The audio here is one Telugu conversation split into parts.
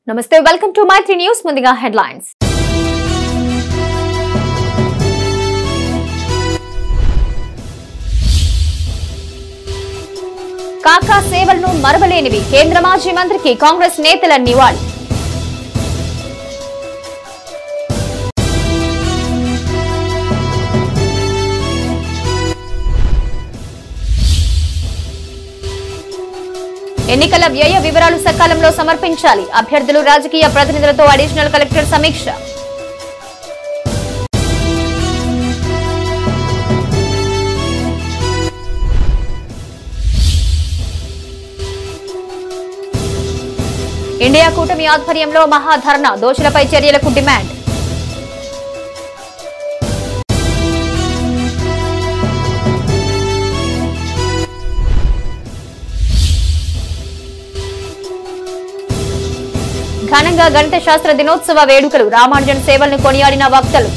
నమస్తే వెల్కమ్ టు మైత్రి న్యూస్ ముందుగా హెడ్లైన్స్ కాకా సేవలను మరవలేనివి కేంద్ర మాజీ మంత్రికి కాంగ్రెస్ నేతల నివాళి ఎన్నికల వ్యయ వివరాలు సకాలంలో సమర్పించాలి అభ్యర్థులు రాజకీయ ప్రతినిధులతో అడిషనల్ కలెక్టర్ సమీక్ష ఇండియా కూటమి ఆధ్వర్యంలో మహాధర్నా దోషులపై చర్యలకు డిమాండ్ ఘనంగా గణిత శాస్త్ర దినోత్సవ వేడుకలు రామానుజన్ సేవలను కొనియాడిన వక్తలు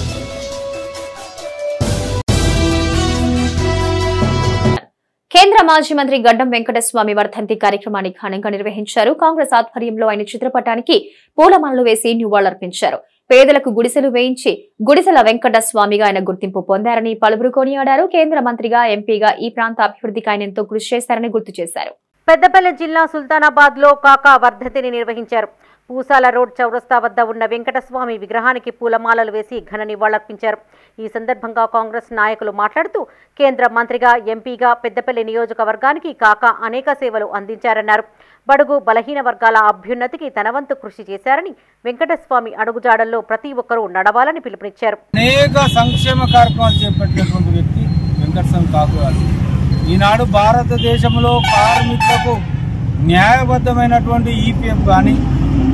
కేంద్ర మాజీ మంత్రి గడ్డం వెంకటస్వామి వర్ధంతి కార్యక్రమాన్ని ఘనంగా నిర్వహించారు. కాంగ్రెస్ ఆధ్వర్యంలో ఆయన చిత్రపటానికి పూలమాలలు వేసి నివాళులర్పించారు. పేదలకు గుడిసెలు వేయించి గుడిసెల వెంకటస్వామిగా ఆయన గుర్తింపు పొందారని పలువురు కొనియాడారు. కేంద్ర మంత్రిగా ఎంపీగా ఈ ప్రాంత అభివృద్ధికి ఆయన ఎంతో కృషి చేశారని గుర్తు చేశారు. పెద్దపల్లి జిల్లా సుల్తానాబాద్ లో కాకా వర్ధంతిని నిర్వహించారు. పూసాల రోడ్ చౌరస్తా వద్ద ఉన్న వెంకటస్వామి విగ్రహానికి పూలమాలలు వేసి ఘన నివాళులర్పించారు. ఈ సందర్భంగా కాంగ్రెస్ నాయకులు మాట్లాడుతూ కేంద్ర మంత్రిగా ఎంపీగా పెద్దపల్లి నియోజకవర్గానికి కాకా అనేక సేవలు అందించారన్నారు. బడుగు బలహీన వర్గాల అభ్యున్నతికి తన వంతు కృషి చేశారని వెంకటస్వామి అడుగుజాడల్లో ప్రతి ఒక్కరూ నడవాలని పిలుపునిచ్చారు. అనేక సంక్షేమ కార్యక్రమాలు చేపట్టినటువంటి వ్యక్తి వెంకటస్వామి కాకు గారు. ఈనాడు భారతదేశంలో కార్మికులకు న్యాయబద్ధమైనటువంటి ఈపీఎఫ్ కానీ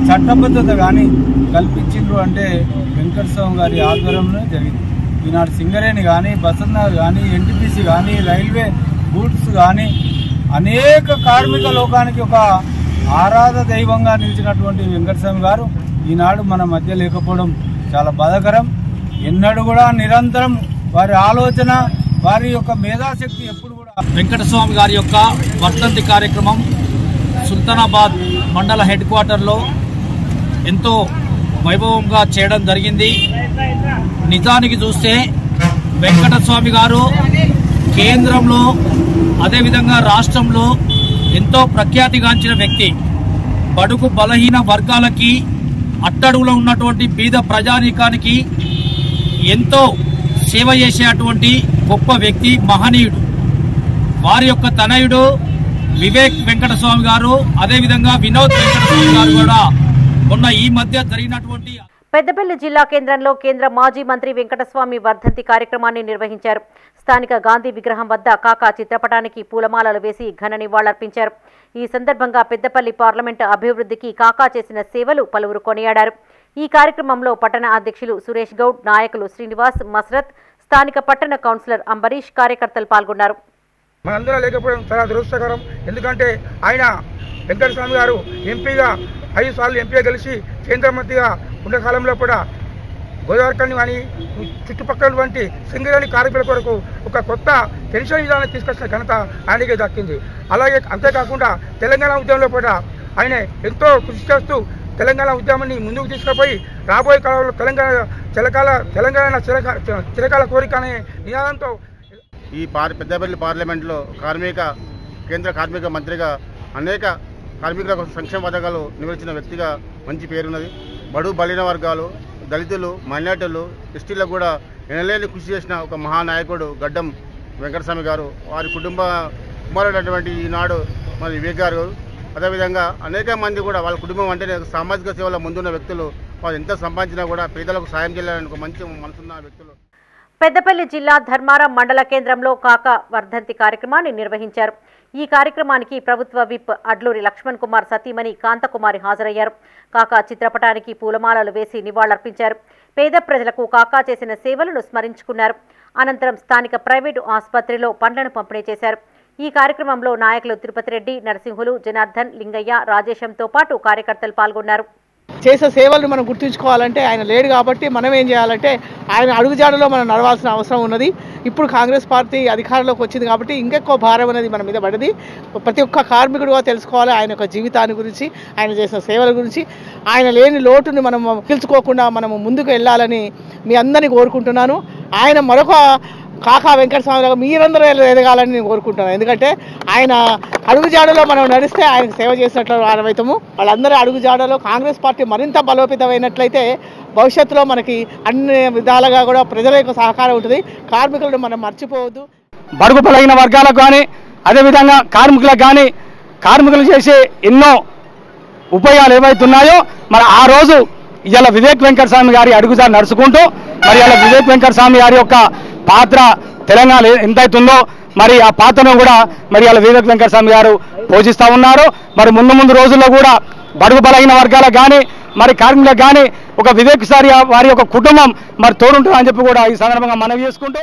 చట్టబద్ధత కానీ కల్పించిండ్రు అంటే వెంకటస్వామి గారి ఆధ్వర్యంలో జరిగింది. ఈనాడు సింగరేణి కానీ బసన్నగర్ కానీ ఎన్టీపీసీ కానీ రైల్వే గూడ్స్ కానీ అనేక కార్మిక లోకానికి ఒక ఆరాధ దైవంగా నిలిచినటువంటి వెంకటస్వామి గారు ఈనాడు మన మధ్య లేకపోవడం చాలా బాధాకరం. ఎన్నడూ కూడా నిరంతరం వారి ఆలోచన వారి యొక్క మేధాశక్తి ఎప్పుడు కూడా. వెంకటస్వామి గారి యొక్క వర్ధంతి కార్యక్రమం సుల్తానాబాద్ మండల హెడ్ క్వార్టర్లో ఎంతో వైభవంగా చేయడం జరిగింది. నిజానికి చూస్తే వెంకటస్వామి గారు కేంద్రంలో అదేవిధంగా రాష్ట్రంలో ఎంతో ప్రఖ్యాతిగాంచిన వ్యక్తి. బడుగు బలహీన వర్గాలకి అట్టడుగులో ఉన్నటువంటి బీద ప్రజానీకానికి ఎంతో సేవ చేసేటువంటి గొప్ప వ్యక్తి, మహనీయుడు. వారి యొక్క తనయుడు వివేక్ వెంకటస్వామి గారు అదేవిధంగా వినోద్ వెంకటస్వామి గారు కూడా మొన్న ఈ మధ్య జరిగినటువంటి పెద్దపల్లి జిల్లా కేంద్రంలో కేంద్ర మాజీ మంత్రి వెంకటస్వామి వర్ధంతి కార్యక్రమాన్ని నిర్వహించారు. స్థానిక గాంధీ విగ్రహం వద్ద కాకా చిత్రపటానికి పూలమాలలు వేసి ఘన నివాళులర్పించారు. ఈ సందర్భంగా పెద్దపల్లి పార్లమెంటు అభివృద్ధికి కాకా చేసిన సేవలు పలువురు కొనియాడారు. ఈ కార్యక్రమంలో పట్టణ అధ్యక్షులు సురేష్ గౌడ్, నాయకులు శ్రీనివాస్, మస్రత్, స్థానిక పట్టణ కౌన్సిలర్ అంబరీష్ తదితరులు పాల్గొన్నారు. మనందరం లేకపోవడం చాలా దురదృష్టకరం. ఎందుకంటే ఆయన వెంకటస్వామి గారు ఎంపీగా 5 సార్లు ఎంపీగా గెలిచి కేంద్ర మంత్రిగా ఉన్న కాలంలో కూడా గోదావరికని కానీ చుట్టుపక్కల సింగరేణి కార్మికుల కొరకు ఒక కొత్త పెన్షన్ విధానం తీసుకొచ్చిన ఘనత ఆయనకే దక్కింది. అలాగే అంతేకాకుండా తెలంగాణ ఉద్యమంలో కూడా ఆయన ఎంతో కృషి చేస్తూ తెలంగాణ ఉద్యమాన్ని ముందుకు తీసుకుపోయి రాబోయే కాలంలో తెలంగాణ చిరకాల కోరిక అనే నినాదంతో ఈ పెద్దపల్లి పార్లమెంట్లో కేంద్ర కార్మిక మంత్రిగా అనేక కార్మికుల సంక్షేమ పథకాలు నిర్వహించిన వ్యక్తిగా మంచి పేరున్నది. బడుగు బలహీన వర్గాలు, దళితులు, మైనార్టీలు, ఎస్టీలకు కూడా ఎనలేని కృషి చేసిన ఒక మహానాయకుడు గడ్డం వెంకటస్వామి గారు. వారి కుమారుడైనటువంటి ఈనాడు మరి వివేక్ గారు, అదేవిధంగా అనేక మంది కూడా వాళ్ళ కుటుంబం అంటేనే సామాజిక సేవలో ముందున్న వ్యక్తులు. వాళ్ళు ఎంత సంపాదించినా కూడా పేదలకు సాయం చేయాలని ఒక మంచి మనసున్న వ్యక్తులు. పెద్దపల్లి జిల్లా ధర్మారం మండల కేంద్రంలో కాకా వర్ధంతి కార్యక్రమాన్ని నిర్వహించారు. ఈ కార్యక్రమానికి ప్రభుత్వ విప్ అడ్లూరి లక్ష్మణ్ కుమార్ సతీమణి కాంతకుమారి హాజరయ్యారు. కాకా చిత్రపటానికి పూలమాలలు వేసి నివాళులర్పించారు. పేద ప్రజలకు కాకా చేసిన సేవలను స్మరించుకున్నారు. అనంతరం స్థానిక ప్రైవేటు ఆసుపత్రిలో పండ్లను పంపిణీ చేశారు. ఈ కార్యక్రమంలో నాయకులు తిరుపతి రెడ్డి, నరసింహులు, జనార్దన్, లింగయ్య, రాజేశంతో పాటు కార్యకర్తలు పాల్గొన్నారు. చేసే సేవలను మనం గుర్తుంచుకోవాలంటే ఆయన లేడు కాబట్టి మనం ఏం చేయాలంటే ఆయన అడుగుజాడలో మనం నడవాల్సిన అవసరం ఉన్నది. ఇప్పుడు కాంగ్రెస్ పార్టీ అధికారంలోకి వచ్చింది కాబట్టి ఇంకెక్కువ భారం అనేది మన మీద పడింది. ప్రతి ఒక్క కార్మికుడుగా తెలుసుకోవాలి ఆయన యొక్క జీవితాన్ని గురించి, ఆయన చేసిన సేవల గురించి. ఆయన లేని లోటుని మనం తెలుసుకోకుండా మనము ముందుకు వెళ్ళాలని మీ అందరినీ కోరుకుంటున్నాను. ఆయన మరొక కాకా వెంకటస్వామిలాగా మీరందరూ ఎదగాలని నేను కోరుకుంటున్నాను. ఎందుకంటే ఆయన అడుగుజాడలో మనం నడిస్తే ఆయనకు సేవ చేసినట్లు అర్థమవుతాము. వాళ్ళందరూ అడుగుజాడలో కాంగ్రెస్ పార్టీ మరింత బలోపేతమైనట్లయితే భవిష్యత్తులో మనకి అన్ని విధాలుగా కూడా ప్రజల యొక్క సహకారం ఉంటుంది. కార్మికులను మనం మర్చిపోవద్దు. బడుగు బలహీన వర్గాలకు కానీ అదేవిధంగా కార్మికులకు కానీ కార్మికులు చేసే ఎన్నో ఉపయోగాలు ఏవైతున్నాయో మరి ఆ రోజు ఇలా వివేక్ వెంకటస్వామి గారి అడుగుజాడ నడుచుకుంటూ మరి ఇలా వివేక్ వెంకటస్వామి గారి యొక్క పాత్ర తెలంగాణ ఎంతైతుందో మరి ఆ పాత్రను కూడా మరి ఇలా వివేక్ వెంకటస్వామి గారు పోషిస్తూ ఉన్నారు. మరి ముందు రోజుల్లో కూడా బడుగు బలహీన వర్గాలకు కానీ మరి కార్మికులకు కానీ ఒక వివేక్ సారి వారి యొక్క కుటుంబం మరి తోడుంటుందని చెప్పి కూడా ఈ సందర్భంగా మనవి చేసుకుంటూ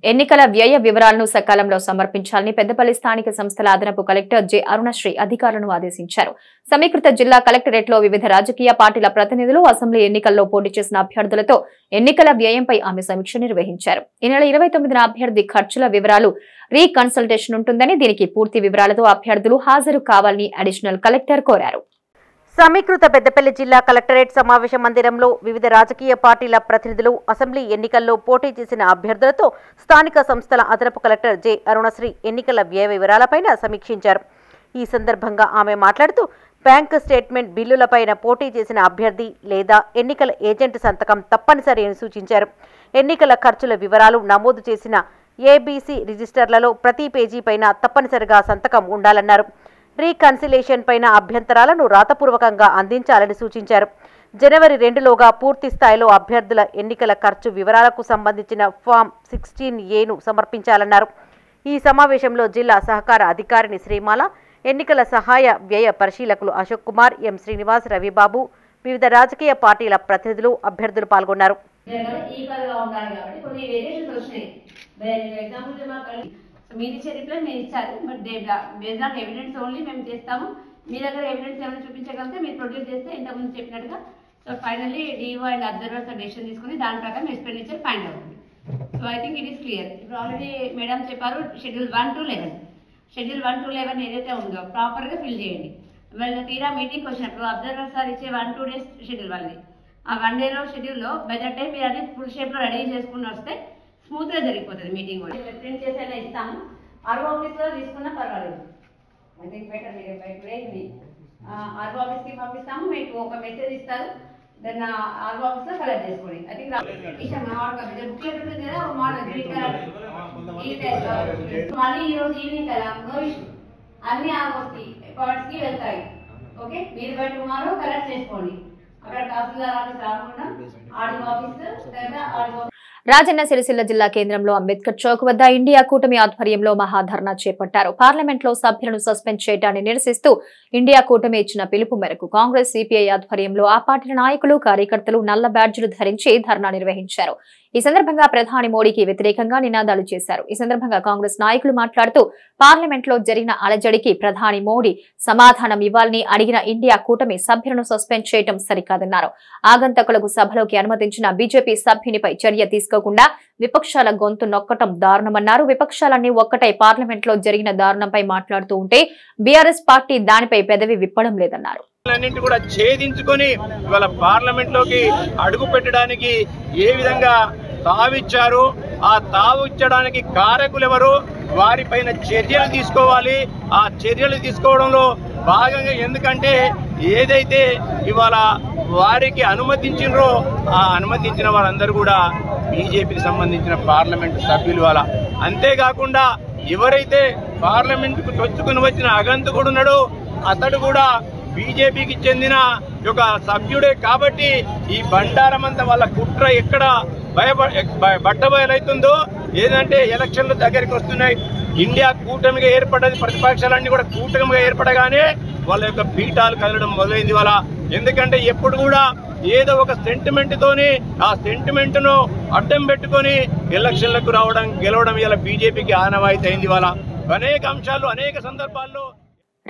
ఎన్నికల వ్యయ వివరాలను సకాలంలో సమర్పించాలని పెద్దపల్లి స్థానిక సంస్థల అదనపు కలెక్టర్ జె అరుణశ్రీ అధికారులను ఆదేశించారు. సమీకృత జిల్లా కలెక్టరేట్లో వివిధ రాజకీయ పార్టీల ప్రతినిధులు అసెంబ్లీ ఎన్నికల్లో పోటీ చేసిన అభ్యర్థులతో ఎన్నికల వ్యయంపై ఆమె సమీక్ష నిర్వహించారు. ఈ నెల 29న అభ్యర్థి ఖర్చుల వివరాలు రీకన్సల్టేషన్ ఉంటుందని, దీనికి పూర్తి వివరాలతో అభ్యర్థులు హాజరు కావాలని అడిషనల్ కలెక్టర్ కోరారు. సమీకృత పెద్దపల్లి జిల్లా కలెక్టరేట్ సమావేశ మందిరంలో వివిధ రాజకీయ పార్టీల ప్రతినిధులు అసెంబ్లీ ఎన్నికల్లో పోటీ చేసిన అభ్యర్థులతో స్థానిక సంస్థల అదనపు కలెక్టర్ జె అరుణశ్రీ ఎన్నికల వ్యయ వివరాలపైన సమీక్షించారు. ఈ సందర్భంగా ఆమె మాట్లాడుతూ బ్యాంకు స్టేట్మెంట్ బిల్లులపైన పోటీ చేసిన అభ్యర్థి లేదా ఎన్నికల ఏజెంట్ సంతకం తప్పనిసరి అని సూచించారు. ఎన్నికల ఖర్చుల వివరాలు నమోదు చేసిన ఏబీసీ రిజిస్టర్లలో ప్రతి పేజీ పైన తప్పనిసరిగా సంతకం ఉండాలన్నారు. రీకన్సిలేషన్ పైన అభ్యంతరాలను రాతపూర్వకంగా అందించాలని సూచించారు. జనవరి 2లోగా పూర్తి స్థాయిలో అభ్యర్థుల ఎన్నికల ఖర్చు వివరాలకు సంబంధించిన ఫామ్ 16A సమర్పించాలన్నారు. ఈ సమావేశంలో జిల్లా సహకార అధికారిని శ్రీమాల, ఎన్నికల సహాయ వ్యయ పరిశీలకులు అశోక్ కుమార్, ఎం శ్రీనివాస్, రవిబాబు, వివిధ రాజకీయ పార్టీల ప్రతినిధులు, అభ్యర్థులు పాల్గొన్నారు. మీరు ఇచ్చే రిప్లై మేము ఇచ్చారు, but based on evidence only మేము చేస్తాము. మీ దగ్గర ఎవిడెన్స్ ఏమైనా చూపించగలిగితే మీరు ప్రొడ్యూస్ చేస్తే ఇంతకుముందు చెప్పినట్టుగా so finally DO and observers decision తీసుకుని దాని ప్రకారం ఎక్స్పెండిచర్ ఫైండ్ అవుతుంది. So I think it is clear. ఇప్పుడు ఆల్రెడీ మేడం చెప్పారు షెడ్యూల్ 1 to 11. షెడ్యూల్ 1 to 11 ఏదైతే ఉందో ప్రాపర్గా ఫిల్ చేయండి. వాళ్ళు తీరా మీటింగ్కి వచ్చినప్పుడు అబ్జర్వర్స్ సార్ ఇచ్చే 1-2 days షెడ్యూల్ వాళ్ళది. ఆ 1 day షెడ్యూల్లో బై దట్ టైం మీరు అది ఫుల్ షేప్లో రెడీ చేసుకుని వస్తే స్మూత్గా జరిగిపోతుంది మీటింగ్ కూడా. ప్రింట్ చేసేలా ఇస్తాము. ఆర్ఓ ఆఫీస్లో తీసుకున్నా పర్వాలేదు. ఐ థింక్ బెటర్ మీరు బయటది ఆర్ఓ ఆఫీస్కి పంపిస్తాము. మీకు ఒక మెసేజ్ ఇస్తారు, దాన్ని ఆర్ఓ ఆఫీస్లో కలెక్ట్ చేసుకోండి. ఐ థింక్ బుక్లెట్ ఉంటుంది కదా ఒక మోడల్ మళ్ళీ ఈరోజు ఈవినింగ్ కదా నో ఇష్యూ, అన్ని ఆర్ఓస్కి పార్ట్స్కి వెళ్తాయి. ఓకే, మీరు బయట టుమారో కలెక్ట్ చేసుకోండి. అక్కడ తహసీల్దార్ ఆఫీస్ రాకుండా ఆర్డీఓ ఆఫీస్ లేదా ఆర్డీఓ. రాజన్న సిరిసిల్ల జిల్లా కేంద్రంలో అంబేద్కర్ చౌక్ వద్ద ఇండియా కూటమి ఆధ్వర్యంలో మహాధర్నా చేపట్టారు. పార్లమెంట్లో సభ్యులను సస్పెండ్ చేయడాన్ని నిరసిస్తూ ఇండియా కూటమి ఇచ్చిన పిలుపు మేరకు కాంగ్రెస్, సిపిఐ ఆధ్వర్యంలో ఆ పార్టీ నాయకులు, కార్యకర్తలు నల్ల బ్యాడ్జీలు ధరించి ధర్నా నిర్వహించారు. ఈ సందర్భంగా ప్రధాని మోడీకి వ్యతిరేకంగా నినాదాలు చేశారు. ఈ సందర్భంగా కాంగ్రెస్ నాయకులు మాట్లాడుతూ పార్లమెంట్లో జరిగిన అలజడికి ప్రధాని మోడీ సమాధానం ఇవ్వాలని అడిగిన ఇండియా కూటమి సభ్యులను సస్పెండ్ చేయడం సరికాదన్నారు. ఆగంతకులకు సభలోకి అనుమతించిన బీజేపీ సభ్యునిపై చర్య తీసుకోకుండా విపక్షాల గొంతు నొక్కటం దారుణమన్నారు. విపక్షాలన్నీ ఒక్కటై పార్లమెంట్లో జరిగిన దారుణంపై మాట్లాడుతూ ఉంటే బీఆర్ఎస్ పార్టీ దానిపై పెదవి విప్పడం లేదన్నారు. అన్నింటి కూడా ఛేదించుకొని ఇవాళ పార్లమెంట్ లోకి అడుగు పెట్టడానికి ఏ విధంగా తావిచ్చారు, ఆ తావిచ్చడానికి కారకులు ఎవరు, వారిపైన చర్యలు తీసుకోవాలి. ఆ చర్యలు తీసుకోవడంలో భాగంగా ఎందుకంటే ఏదైతే ఇవాళ వారికి అనుమతించినరో ఆ అనుమతించిన వారందరూ కూడా బీజేపీకి సంబంధించిన పార్లమెంట్ సభ్యులు. వాళ్ళ అంతేకాకుండా ఎవరైతే పార్లమెంటుకు చొచ్చుకుని వచ్చిన అగంతకుడు ఉన్నాడో అతడు కూడా బీజేపీకి చెందిన ఒక సభ్యుడే. కాబట్టి ఈ బండారం అంతా వాళ్ళ కుట్ర ఎక్కడ బట్టబయలవుతుందో ఏదంటే ఎలక్షన్లు దగ్గరికి వస్తున్నాయి. ఇండియా కూటమిగా ఏర్పడ్డది, ప్రతిపక్షాలన్నీ కూడా కూటమిగా ఏర్పడగానే వాళ్ళ యొక్క పీఠాలు కదలడం మొదలైంది వాళ్ళ. ఎందుకంటే ఎప్పుడు కూడా ఏదో ఒక సెంటిమెంట్ తోని ఆ సెంటిమెంట్ ను అడ్డం పెట్టుకొని ఎలక్షన్లకు రావడం, గెలవడం ఇలా బీజేపీకి ఆనవాయితీ అయింది వాళ్ళ. అనేక అంశాలు అనేక సందర్భాల్లో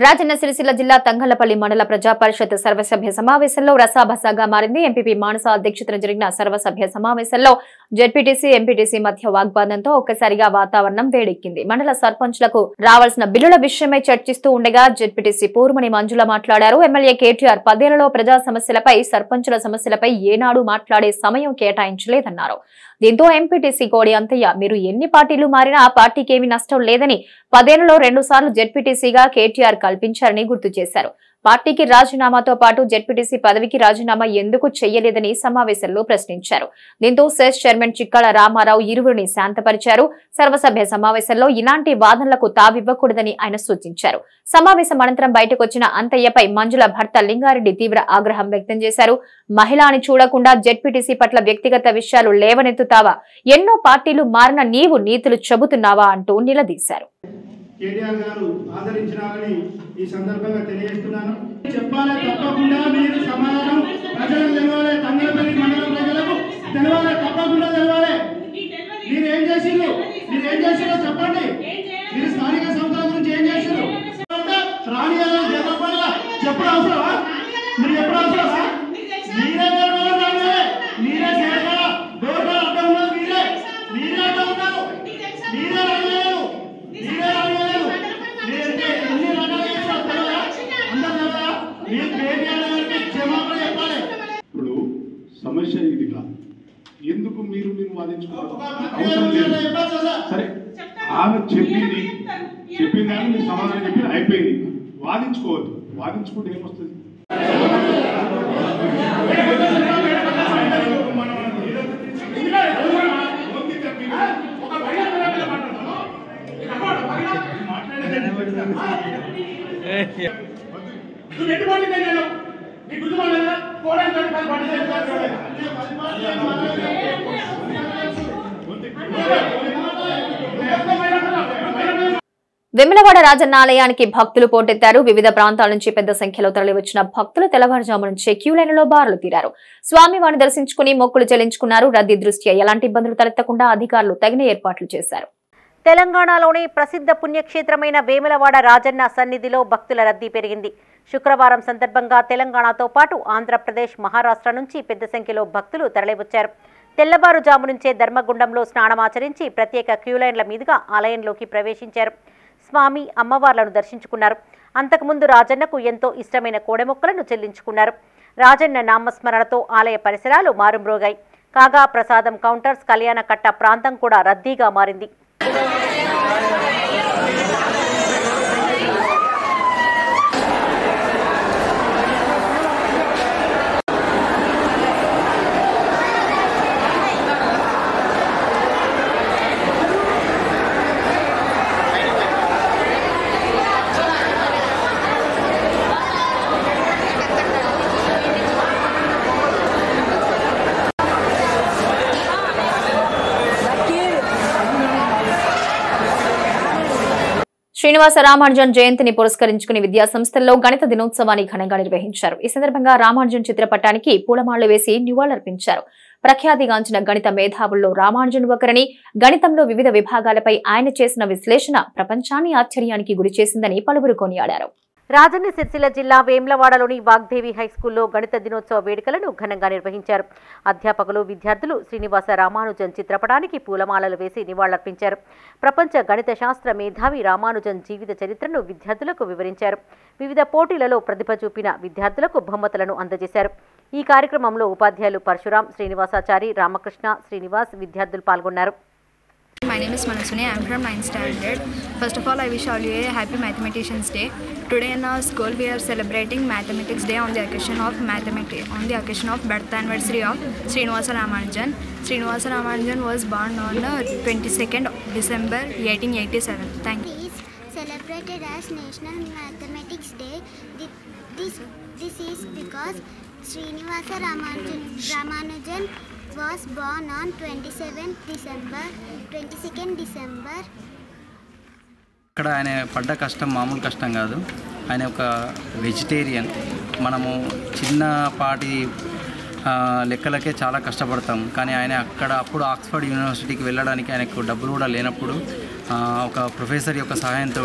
రాజన్న సిరిసిల్ల జిల్లా తంగళ్లపల్లి మండల ప్రజా పరిషత్ సర్వసభ్య సమావేశంలో రసాభసాగా మారింది. ఎంపీపీ మానస అధ్యక్షతన జరిగిన సర్వసభ్య సమావేశంలో జెడ్పీటీసీ ఎంపీటీసీ మధ్య వాగ్వాదంతో ఒక్కసారిగా వాతావరణం వేడెక్కింది. మండల సర్పంచ్లకు రావాల్సిన బిల్లుల విషయమై చర్చిస్తూ ఉండగా జెడ్పీటీసీ పూర్మని మంజుల మాట్లాడారు. ఎమ్మెల్యే కేటీఆర్ 10 ఏళ్లలో ప్రజా సమస్యలపై సర్పంచుల సమస్యలపై ఏనాడు మాట్లాడే సమయం కేటాయించలేదన్నారు. దీంతో ఎంపీటీసీ కోడి అంతయ్య మీరు ఎన్ని పార్టీలు మారినా ఆ పార్టీకి ఏమీ నష్టం లేదని 10 ఏళ్లలో 2 సార్లు జెడ్పీటీసీగా కేటీఆర్ కల్పించారని గుర్తు చేశారు. పార్టీకి రాజీనామాతో పాటు జెడ్పీటీసీ పదవికి రాజీనామా ఎందుకు చేయలేదని సమావేశంలో ప్రశ్నించారు. దీంతో సెస్ చైర్మన్ చిక్కాల రామారావు ఇరువురిని శాంతపరిచారు. సర్వసభ్య సమావేశంలో ఇలాంటి వాదనలకు తావివ్వకూడదని ఆయన సూచించారు. సమావేశం అనంతరం బయటకు వచ్చిన అంతయ్యపై మంజుల భర్త లింగారెడ్డి తీవ్ర ఆగ్రహం వ్యక్తం చేశారు. మహిళని చూడకుండా జెడ్పీటీసీ పట్ల వ్యక్తిగత విషయాలు లేవనెత్తుతావా? ఎన్నో పార్టీలు మారిన నీవు నీతులు చెబుతున్నావా అంటూ నిలదీశారు. కేటీఆర్ గారు ఆదరించాలని ఈ సందర్భంగా తెలియజేస్తున్నాను. చెప్పాలి, తప్పకుండా మీరు సమాధానం ప్రజలకు తెలవాలి, తంగళ్లపల్లి మండలం ప్రజలకు తెలవాలి, తప్పకుండా తెలవాలి. మీరు ఏం చేసిండ్రు చెప్పండి. మీరు స్థానిక సంస్థల గురించి ఏం చేసిండ్రు చెప్పడం అవసరమా? మీరు ఎప్పుడు అవసరమా? మీరే డోర్ అడ్డం ఉన్నారు, మీరే అడ్డం ఉన్నారు, మీరే రాలేదు. ఇప్పుడు సమస్య ఇది కాదు, ఎందుకు మీరు వాదించుకోవాలి అవసరం లేదు. సరే, ఆమె చెప్పింది కానీ మీరు సమాధానం చెప్పి అయిపోయింది. వాదించుకోవద్దు. వాదించుకుంటే ఏమొస్తుంది? వేములవాడ రాజన్న ఆలయానికి భక్తులు పోటెత్తారు. వివిధ ప్రాంతాల నుంచి పెద్ద సంఖ్యలో తరలివచ్చిన భక్తులు తెల్లవారుజాము నుంచే క్యూ లైన్లలో బారులు తీరారు. స్వామివారిని దర్శించుకుని మొక్కులు చెల్లించుకున్నారు. రద్దీ దృష్ట్యా ఎలాంటి ఇబ్బందులు తలెత్తకుండా అధికారులు తగిన ఏర్పాట్లు చేశారు. తెలంగాణలోని ప్రసిద్ధ పుణ్యక్షేత్రమైన వేములవాడ రాజన్న సన్నిధిలో భక్తుల రద్దీ పెరిగింది. శుక్రవారం సందర్భంగా తెలంగాణతో పాటు ఆంధ్రప్రదేశ్, మహారాష్ట్ర నుంచి పెద్ద సంఖ్యలో భక్తులు తరలివచ్చారు. తెల్లవారుజాము నుంచే ధర్మగుండంలో స్నానమాచరించి ప్రత్యేక క్యూలైన్ల మీదుగా ఆలయంలోకి ప్రవేశించారు. స్వామి, అమ్మవార్లను దర్శించుకున్నారు. అంతకుముందు రాజన్నకు ఎంతో ఇష్టమైన కోడెమొక్కలను చెల్లించుకున్నారు. రాజన్న నామస్మరణతో ఆలయ పరిసరాలు మారుమ్రోగాయి. కాగా ప్రసాదం కౌంటర్స్, కళ్యాణ కట్ట ప్రాంతం కూడా రద్దీగా మారింది. శ్రీనివాస రామానుజన్ జయంతిని పురస్కరించుకుని విద్యా సంస్థల్లో గణిత దినోత్సవాన్ని ఘనంగా నిర్వహించారు. ఈ సందర్భంగా రామానుజన్ చిత్రపటానికి పూలమాళ్లు వేసి నివాళులర్పించారు. ప్రఖ్యాతిగాంచిన గణిత మేధావుల్లో రామానుజన్ ఒకరని, గణితంలో వివిధ విభాగాలపై ఆయన చేసిన విశ్లేషణ ప్రపంచాన్ని ఆశ్చర్యానికి గురిచేసిందని పలువురు కొనియాడారు. రాజన్న సిరిసిల్ల జిల్లా వేములవాడలోని వాగ్దేవి హైస్కూల్లో గణిత దినోత్సవ వేడుకలను ఘనంగా నిర్వహించారు. అధ్యాపకులు, విద్యార్థులు శ్రీనివాస రామానుజన్ చిత్రపటానికి పూలమాలలు వేసి నివాళులర్పించారు. ప్రపంచ గణిత శాస్త్ర మేధావి రామానుజన్ జీవిత చరిత్రను విద్యార్థులకు వివరించారు. వివిధ పోటీలలో ప్రతిభ చూపిన విద్యార్థులకు బహుమతులను అందజేశారు. ఈ కార్యక్రమంలో ఉపాధ్యాయులు పరశురాం, శ్రీనివాసాచారి, రామకృష్ణ, శ్రీనివాస్ విద్యార్థులు పాల్గొన్నారు. My name is Manasuni. I am from 9th standard. First of all, I wish all you a happy Mathematicians Day. Today in our school, we are celebrating Mathematics Day on the occasion of birth anniversary of Srinivasa Ramanujan. Srinivasa Ramanujan was born on 22nd December 1887. Thank you. It is celebrated as National Mathematics Day. This is because Srinivasa Ramanujan was born on 22nd December. ఇక్కడ ఆయన పడ్డ కష్టం మామూలు కష్టం కాదు. ఆయన ఒక వెజిటేరియన్. మనము చిన్నపాటి లెక్కలకే చాలా కష్టపడతాం. కానీ ఆయన అప్పుడు ఆక్స్ఫర్డ్ యూనివర్సిటీకి వెళ్ళడానికి ఆయనకు డబ్బులు కూడా లేనప్పుడు ఒక ప్రొఫెసర్ యొక్క సహాయంతో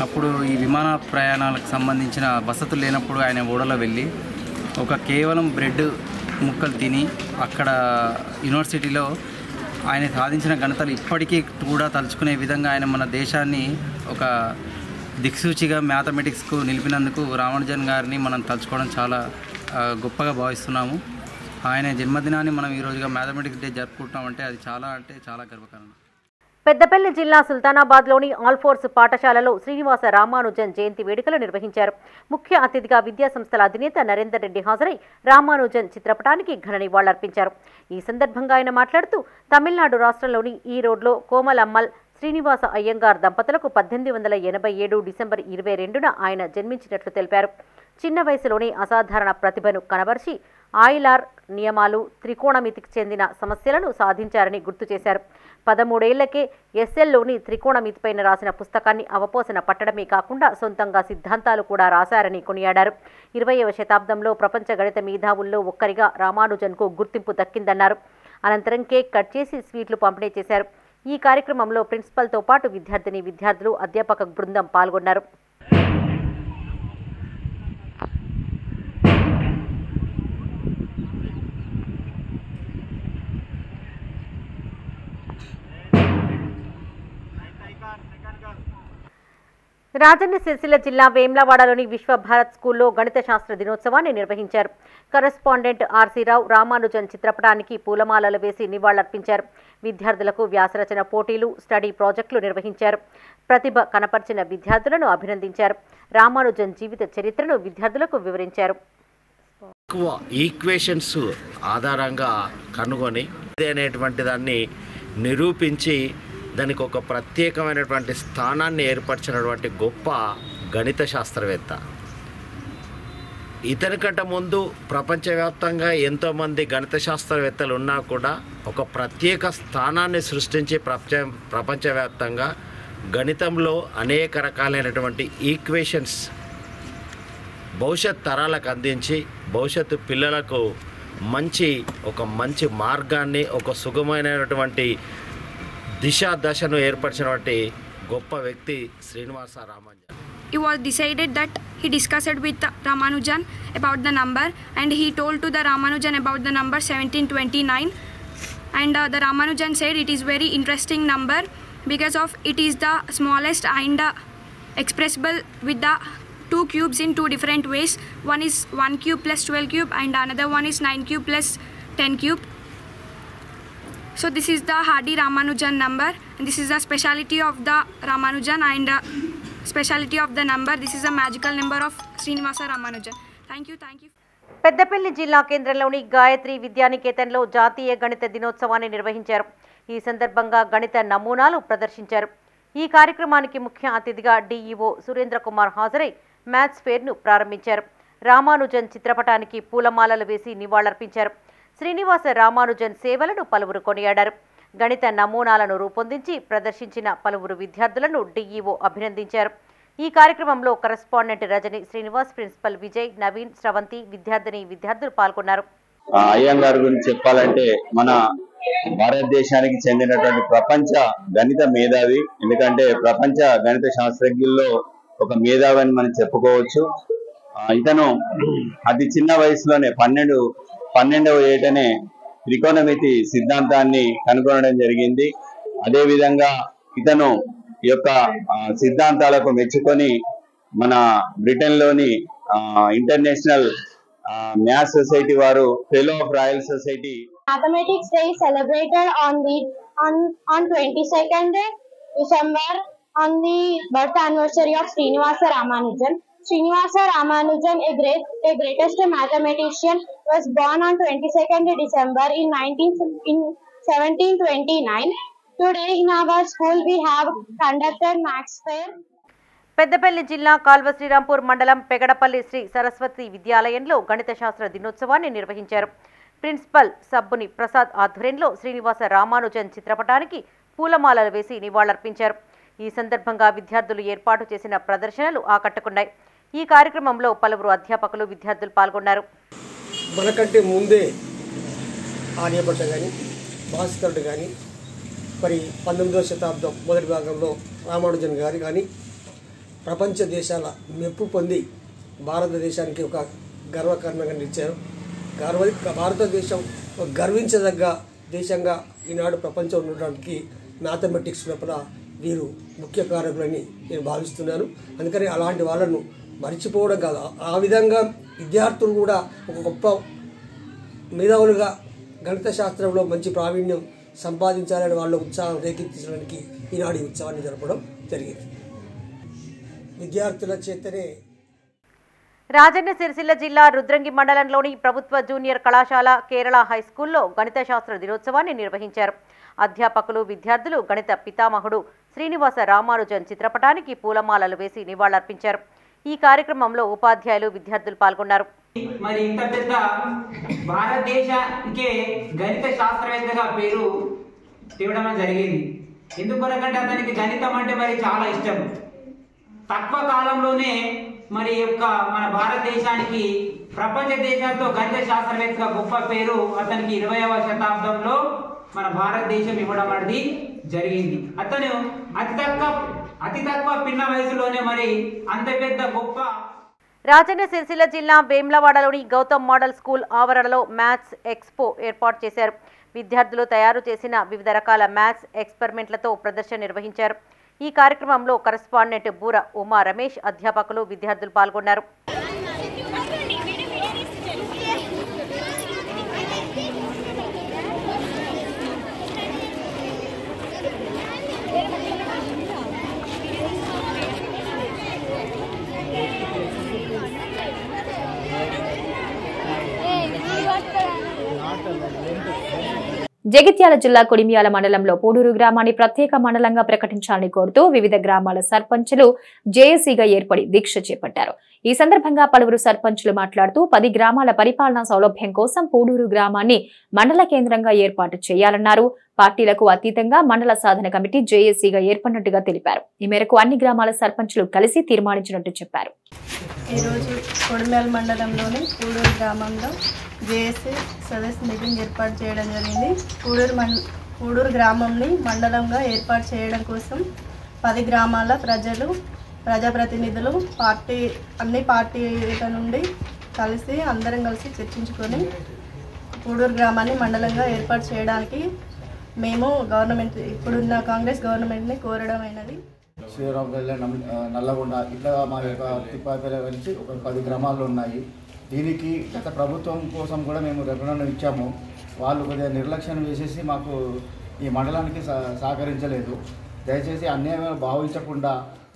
అప్పుడు ఈ విమాన ప్రయాణాలకు సంబంధించిన వసతులు లేనప్పుడు ఆయన ఓడలో వెళ్ళి కేవలం బ్రెడ్ ముక్కలు తిని అక్కడ యూనివర్సిటీలో ఆయన సాధించిన ఘనతలు ఇప్పటికీ కూడా తలుచుకునే విధంగా ఆయన మన దేశాన్ని ఒక దిక్సూచిగా మ్యాథమెటిక్స్కు నిలిపినందుకు రామానుజన్ గారిని మనం తలుచుకోవడం చాలా గొప్పగా భావిస్తున్నాము. ఆయన జన్మదినాన్ని మనం ఈరోజుగా మ్యాథమెటిక్స్ డే జరుపుకుంటామంటే అది చాలా గర్వకారణం. పెద్దపల్లి జిల్లా సుల్తానాబాద్లోని ఆల్ఫోర్స్ పాఠశాలలో శ్రీనివాస రామానుజన్ జయంతి వేడుకలు నిర్వహించారు. ముఖ్య అతిథిగా విద్యాసంస్థల అధినేత నరేందర్ రెడ్డి హాజరై రామానుజన్ చిత్రపటానికి ఘన నివాళులర్పించారు. ఈ సందర్భంగా ఆయన మాట్లాడుతూ తమిళనాడు రాష్ట్రంలోని ఈరోడ్లో కోమలమ్మల్ శ్రీనివాస అయ్యంగార్ దంపతులకు 1887 డిసెంబర్ 22న ఆయన జన్మించినట్లు తెలిపారు. చిన్న వయసులోనే అసాధారణ ప్రతిభను కనబర్చి ఆయిలార్ నియమాలు, త్రికోణమితికి చెందిన సమస్యలను సాధించారని గుర్తు చేశారు. 13 ఏళ్లకే ఎస్ఎల్లోని త్రికోణమితిపైన రాసిన పుస్తకాన్ని అవపోసన పట్టడమే కాకుండా సొంతంగా సిద్ధాంతాలు కూడా రాశారని కొనియాడారు. 20వ శతాబ్దంలో ప్రపంచ గణిత మేధావుల్లో ఒక్కరిగా రామానుజన్కు గుర్తింపు దక్కిందన్నారు. అనంతరం కేక్ కట్ చేసి స్వీట్లు పంపిణీ చేశారు. ఈ కార్యక్రమంలో ప్రిన్సిపల్తో పాటు విద్యార్థులు, అధ్యాపక బృందం పాల్గొన్నారు. రాజన్న సిరిసిల్ల జిల్లా వేమ్లవాడలోని విశ్వభారత్ స్కూల్లో గణిత శాస్త్ర దినోత్సవాన్ని నిర్వహించారు. కరెస్పాండెంట్ ఆర్సీరావు రామానుజన్ చిత్రపటానికి పూలమాలలు వేసి నివాళులర్పించారు. విద్యార్థులకు వ్యాసరచన పోటీలు, స్టడీ ప్రాజెక్టులు నిర్వహించారు. ప్రతిభ కనపర్చిన విద్యార్థులను అభినందించారు. రామానుజన్ జీవిత చరిత్రను విద్యార్థులకు వివరించారు. ఎక్కువ ఈక్వేషన్స్ ఆధారంగా కనుగొని అనేటువంటి దాన్ని నిరూపించి దానికి ఒక ప్రత్యేకమైనటువంటి స్థానాన్ని ఏర్పరిచినటువంటి గొప్ప గణిత శాస్త్రవేత్త. ఇతనికంటే ముందు ప్రపంచవ్యాప్తంగా ఎంతోమంది గణిత శాస్త్రవేత్తలు ఉన్నా కూడా ఒక ప్రత్యేక స్థానాన్ని సృష్టించి ప్రపంచవ్యాప్తంగా గణితంలో అనేక రకాలైనటువంటి ఈక్వేషన్స్ భవిష్యత్ తరాలకు అందించి భవిష్యత్తు పిల్లలకు ఒక మంచి మార్గాన్ని, ఒక సుగమైనటువంటి దశను ఏర్పరిచినటువంటి గొప్ప వ్యక్తి Srinivasa Ramanujan. It was decided that he discussed with Ramanujan about the number, and he told to the Ramanujan about the number 1729, and the Ramanujan said it is very interesting number because of it is the smallest and expressible with the 2 cubes in 2 different ways. One is 1 cube plus 12 cube and another one is 9 cube plus 10 cube. So this is the Hardy Ramanujan number, and this is the speciality of the Ramanujan and speciality of the number. This is a magical number of Srinivasa Ramanujan. Thank you. Peddapalli జిల్లా కేంద్రంలోని గాయత్రి విద్యానికేతన్లో జాతీయ గణిత దినోత్సవాన్ని నిర్వహించారు. ఈ సందర్భంగా గణిత నమూనాలు ప్రదర్శించారు. ఈ కార్యక్రమానికి ముఖ్య అతిథిగా డిఈఓ సురేంద్ర కుమార్ హాజరై మ్యాథ్స్ ఫేర్ను ప్రారంభించారు. రామానుజన్ చిత్రపటానికి పూలమాలలు వేసి నివాళులర్పించారు. శ్రీనివాస రామానుజన్ సేవలను పలువురు కొనియాడారు. గణిత నమూనాలను రూపొందించి ప్రదర్శించిన పలువురు విద్యార్థులను డిఈఓ అభినందించారు. ఈ కార్యక్రమంలో కరెస్పాండెంట్ రజని, శ్రీనివాస్, ప్రిన్సిపల్ విజయ్, నవీన్, శ్రవంతి, విద్యార్థులు పాల్గొన్నారు. అయ్యంగార్ గురించి చెప్పాలంటే మన భారతదేశానికి చెందినటువంటి ప్రపంచ గణిత మేధావి. ఎందుకంటే ప్రపంచ గణిత శాస్త్రజ్ఞుల్లో ఒక మేధావి అని మనం చెప్పుకోవచ్చు. ఇతను అతి చిన్న వయసులోనే 12వ ఏటనే త్రికోణమితి సిద్ధాంతాన్ని కనుగొనడం జరిగింది. అదేవిధంగా ఇతను ఈ యొక్క సిద్ధాంతాలకు మెచ్చుకొని మన బ్రిటన్లోని ఇంటర్నేషనల్ మ్యాథ్స్ సొసైటీ వారు fellow of royal society. Mathematics Day is celebrated on 22nd December on the birth anniversary of Srinivasa Ramanujan. Srinivasa Ramanujan, a greatest mathematician, was born on 22nd December in 1729. Today in our school we have conducted Maths Fair. Peddapalli జిల్లా కాల్వ శ్రీరాంపూర్ మండలం పెగడపల్లి శ్రీ సరస్వతి విద్యాలయంలో గణిత శాస్త్ర దినోత్సవాన్ని నిర్వహించారు. ప్రిన్సిపల్ సబ్బుని ప్రసాద్ ఆధ్వర్యంలో శ్రీనివాస రామానుజన్ చిత్రపటానికి పూలమాలలు వేసి నివాళులర్పించారు. ఈ సందర్భంగా విద్యార్థులు ఏర్పాటు చేసిన ప్రదర్శనలు ఆకట్టుకున్నాయి. ఈ కార్యక్రమంలో పలువురు అధ్యాపకులు, విద్యార్థులు పాల్గొన్నారు. మనకంటే ముందే ఆర్యభట్ట కానీ, భాస్కరుడు కానీ, మరి 19వ శతాబ్దం మొదటి భాగంలో రామానుజన్ గారు కానీ ప్రపంచ దేశాల మెప్పు పొంది భారతదేశానికి ఒక గర్వకారణంగా నిలిచారు. భారతదేశం గర్వించదగ్గ దేశంగా ఈనాడు ప్రపంచం ఉండడానికి మ్యాథమెటిక్స్ లోపల వీరు ముఖ్య కారకులని నేను భావిస్తున్నాను. అందుకని అలాంటి వాళ్ళను మర్చిపోవడం కాదు, ఆ విధంగా విద్యార్థులు కూడా ఒక గొప్ప మేధావులుగా గణిత శాస్త్రంలో మంచి ప్రావీణ్యం సంపాదించాలని వాళ్ళ ఉత్సాహం రేకెత్తించడానికి ఈనాడు ఈ ఉత్సవాన్ని జరపడం జరిగింది. విద్యార్థుల చేతనే రాజన్న సిరిసిల్ల జిల్లా రుద్రంగి మండలంలోని ప్రభుత్వ జూనియర్ కళాశాల కేరళ హైస్కూల్లో గణిత శాస్త్ర దినోత్సవాన్ని నిర్వహించారు. అధ్యాపకులు విద్యార్థులు గణిత పితామహుడు శ్రీనివాస రామానుజన్ చిత్రపటానికి పూలమాలలు వేసి నివాళులర్పించారు. ఈ కార్యక్రమంలో ఉపాధ్యాయులు విద్యార్థులు పాల్గొన్నారు. మరి ఇంత పెద్ద భారతదేశానికే గణిత శాస్త్రవేత్తగా పేరు తేవడం జరిగింది. ఎందుకొరకంటే అతనికి గణితం అంటే మరి చాలా ఇష్టం. తక్కువ కాలంలోనే మరి యొక్క మన భారతదేశానికి ప్రపంచ దేశాలతో గణిత శాస్త్రవేత్తగా గొప్ప పేరు అతనికి 20వ శతాబ్దంలో మన భారతదేశం ఇవ్వడం అనేది జరిగింది. అతను అతి తక్కువ పిన్న వయసులోనే మరి అంత పెద్ద గొప్ప. రాజన్న సిరిసిల్ల జిల్లా వేమ్లవాడలోని గౌతమ్ మోడల్ స్కూల్ ఆవరణలో మ్యాథ్స్ ఎక్స్పో ఏర్పాటు చేశారు. విద్యార్థులు తయారు చేసిన వివిధ రకాల మ్యాథ్స్ ఎక్స్పెరిమెంట్లతో ప్రదర్శన నిర్వహించారు. ఈ కార్యక్రమంలో కరెస్పాండెంట్ బూర ఉమా రమేష్, అధ్యాపకులు విద్యార్థులు పాల్గొన్నారు. జగిత్యాల జిల్లా కొడిమియాల మండలంలో పూడూరు గ్రామాన్ని ప్రత్యేక మండలంగా ప్రకటించాలని కోరుతూ వివిధ గ్రామాల సర్పంచులు జేఏసీగా ఏర్పడి దీక్ష చేపట్టారు. ఈ సందర్భంగా పలువురు సర్పంచులు మాట్లాడుతూ 10 గ్రామాల పరిపాలనా సౌలభ్యం కోసం పూడూరు గ్రామాన్ని మండల కేంద్రంగా ఏర్పాటు చేయాలన్నారు. పార్టీలకు అతీతంగా మండల సాధన కమిటీ జేఏసీగా ఏర్పడినట్టుగా తెలిపారు. ఈ మేరకు అన్ని గ్రామాల సర్పంచులు కలిసి తీర్మానించినట్టు చెప్పారు. ఈరోజు కొడిమ్యాల మండలంలోని పూడూరు గ్రామంలో జేఏసీ సదస్సు మీటింగ్ ఏర్పాటు చేయడం జరిగింది. పూడూరు గ్రామంని మండలంగా ఏర్పాటు చేయడం కోసం 10 గ్రామాల ప్రజలు, ప్రజాప్రతినిధులు, అన్ని పార్టీల నుండి అందరం కలిసి చర్చించుకొని పూడూరు గ్రామాన్ని మండలంగా ఏర్పాటు చేయడానికి మేము ఇప్పుడున్న కాంగ్రెస్ గవర్నమెంట్ని కోరడం అయినది. శ్రీరామపల్లి, నల్లగొండ ఇట్లా మా యొక్క తిప్పాపల్లి కలిసి ఒక 10 గ్రామాలు ఉన్నాయి. దీనికి గత ప్రభుత్వం కోసం కూడా మేము రెఫరెండం ఇచ్చాము. వాళ్ళు కొద్దిగా నిర్లక్ష్యం వేసేసి మాకు ఈ మండలానికి సహకరించలేదు. దయచేసి అన్యాయం భావించకుండా